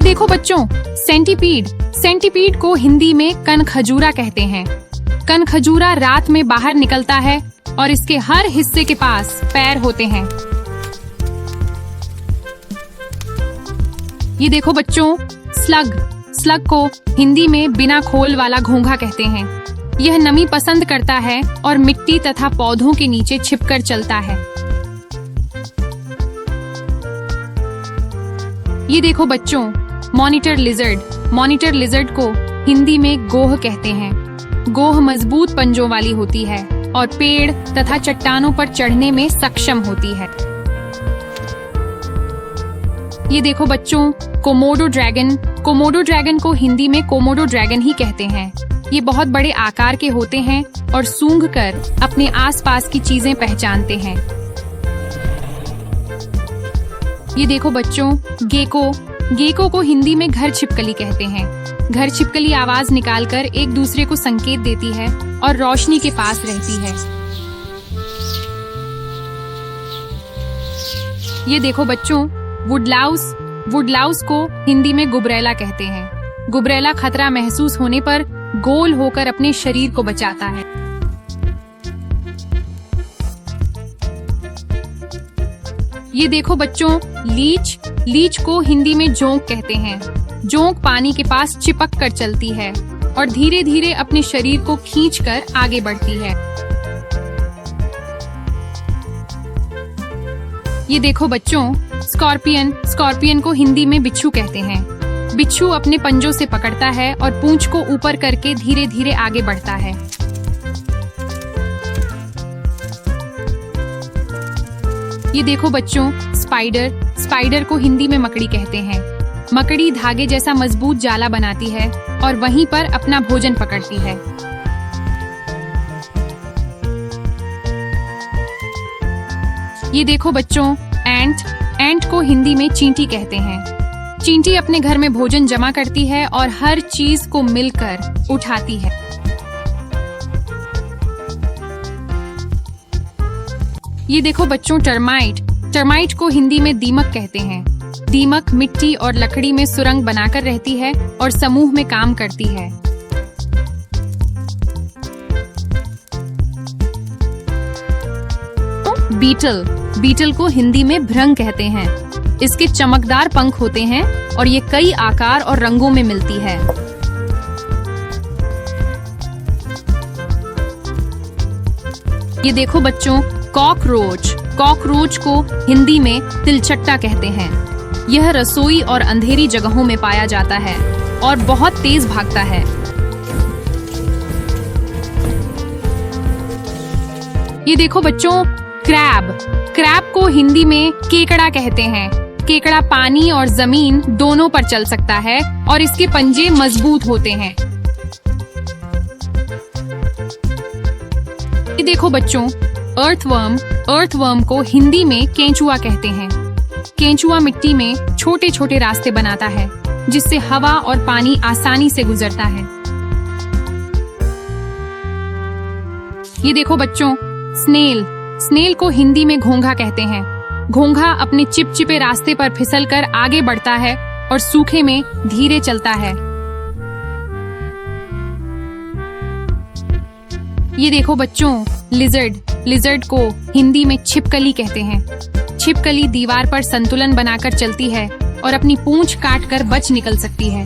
देखो बच्चों, centipede centipede को हिंदी में कनखजूरा कहते हैं। कनखजूरा रात में बाहर निकलता है और इसके हर हिस्से के पास पैर होते हैं। ये देखो बच्चों, स्लग को हिंदी में बिना खोल वाला घोंघा कहते हैं। यह नमी पसंद करता है और मिट्टी तथा पौधों के नीचे छिपकर चलता है। ये देखो बच्चों, मॉनिटर लिजर्ड को हिंदी में गोह कहते हैं। गोह मजबूत पंजों वाली होती है और पेड़ तथा चट्टानों पर चढ़ने में सक्षम होती है। ये देखो बच्चों, कोमोडो ड्रैगन को हिंदी में कोमोडो ड्रैगन ही कहते हैं। ये बहुत बड़े आकार के होते हैं और सूंघकर अपने आसपास की चीजें पहचानते हैं। ये देखो बच्चों, गेको को हिंदी में घर छिपकली कहते हैं। घर छिपकली आवाज निकालकर एक दूसरे को संकेत देती है और रोशनी के पास रहती है। ये देखो बच्चों, वुडलाउस को हिंदी में गुबरैला कहते हैं। गुबरैला खतरा महसूस होने पर गोल होकर अपने शरीर को बचाता है। ये देखो बच्चों, लीच को हिंदी में जोंक कहते हैं। जोंक पानी के पास चिपक कर चलती है और धीरे धीरे अपने शरीर को खींचकर आगे बढ़ती है। ये देखो बच्चों, स्कॉर्पियन को हिंदी में बिच्छू कहते हैं। बिच्छू अपने पंजों से पकड़ता है और पूंछ को ऊपर करके धीरे धीरे आगे बढ़ता है। ये देखो बच्चों, स्पाइडर को हिंदी में मकड़ी कहते हैं। मकड़ी धागे जैसा मजबूत जाला बनाती है और वहीं पर अपना भोजन पकड़ती है। ये देखो बच्चों, एंट को हिंदी में चींटी कहते हैं। चींटी अपने घर में भोजन जमा करती है और हर चीज को मिलकर उठाती है। ये देखो बच्चों, टर्माइट को हिंदी में दीमक कहते हैं। दीमक मिट्टी और लकड़ी में सुरंग बनाकर रहती है और समूह में काम करती है। बीटल को हिंदी में भृंग कहते हैं। इसके चमकदार पंख होते हैं और ये कई आकार और रंगों में मिलती है। ये देखो बच्चों, कॉकरोच को हिंदी में तिलचट्टा कहते हैं। यह रसोई और अंधेरी जगहों में पाया जाता है और बहुत तेज भागता है। ये देखो बच्चों, क्रैब को हिंदी में केकड़ा कहते हैं। केकड़ा पानी और जमीन दोनों पर चल सकता है और इसके पंजे मजबूत होते हैं। ये देखो बच्चों, अर्थवर्म को हिंदी में केंचुआ कहते हैं। केंचुआ मिट्टी में छोटे छोटे रास्ते बनाता है जिससे हवा और पानी आसानी से गुजरता है। ये देखो बच्चों, स्नेल को हिंदी में घोंघा कहते हैं। घोंघा अपने चिपचिपे रास्ते पर फिसलकर आगे बढ़ता है और सूखे में धीरे चलता है। ये देखो बच्चों, लिजर्ड को हिंदी में छिपकली कहते हैं। छिपकली दीवार पर संतुलन बनाकर चलती है और अपनी पूंछ काटकर बच निकल सकती है।